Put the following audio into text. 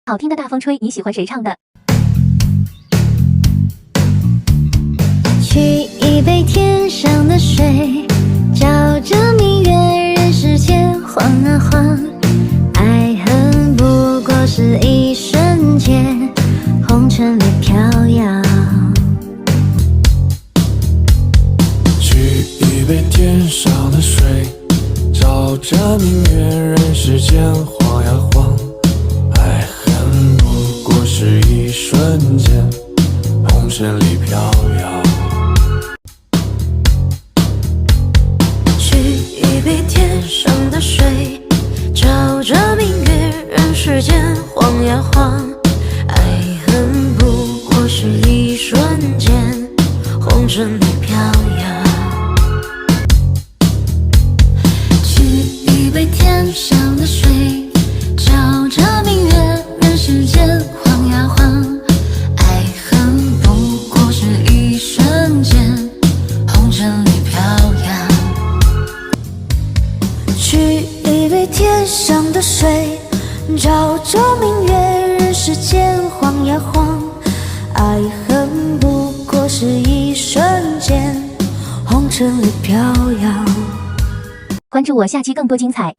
好听的大风吹，你喜欢谁唱的？取一杯天上的水，照着明月，人世间晃啊晃。爱恨不过是一瞬间，红尘里飘摇。取一杯天上的水，照着明月，人世间晃呀晃。爱恨不过是一瞬间，红尘里飘摇。取一杯天上的水，照着明月，人世间晃呀晃。爱恨不过是一瞬间，红尘里飘摇。取一杯天上的水，照着明月，人世间晃呀晃。爱恨不过是一瞬间，红尘里飘摇。取一杯天上的水，照着明月，人世间晃呀晃。爱恨不过是一瞬间，红尘里飘摇。关注我，下期更多精彩。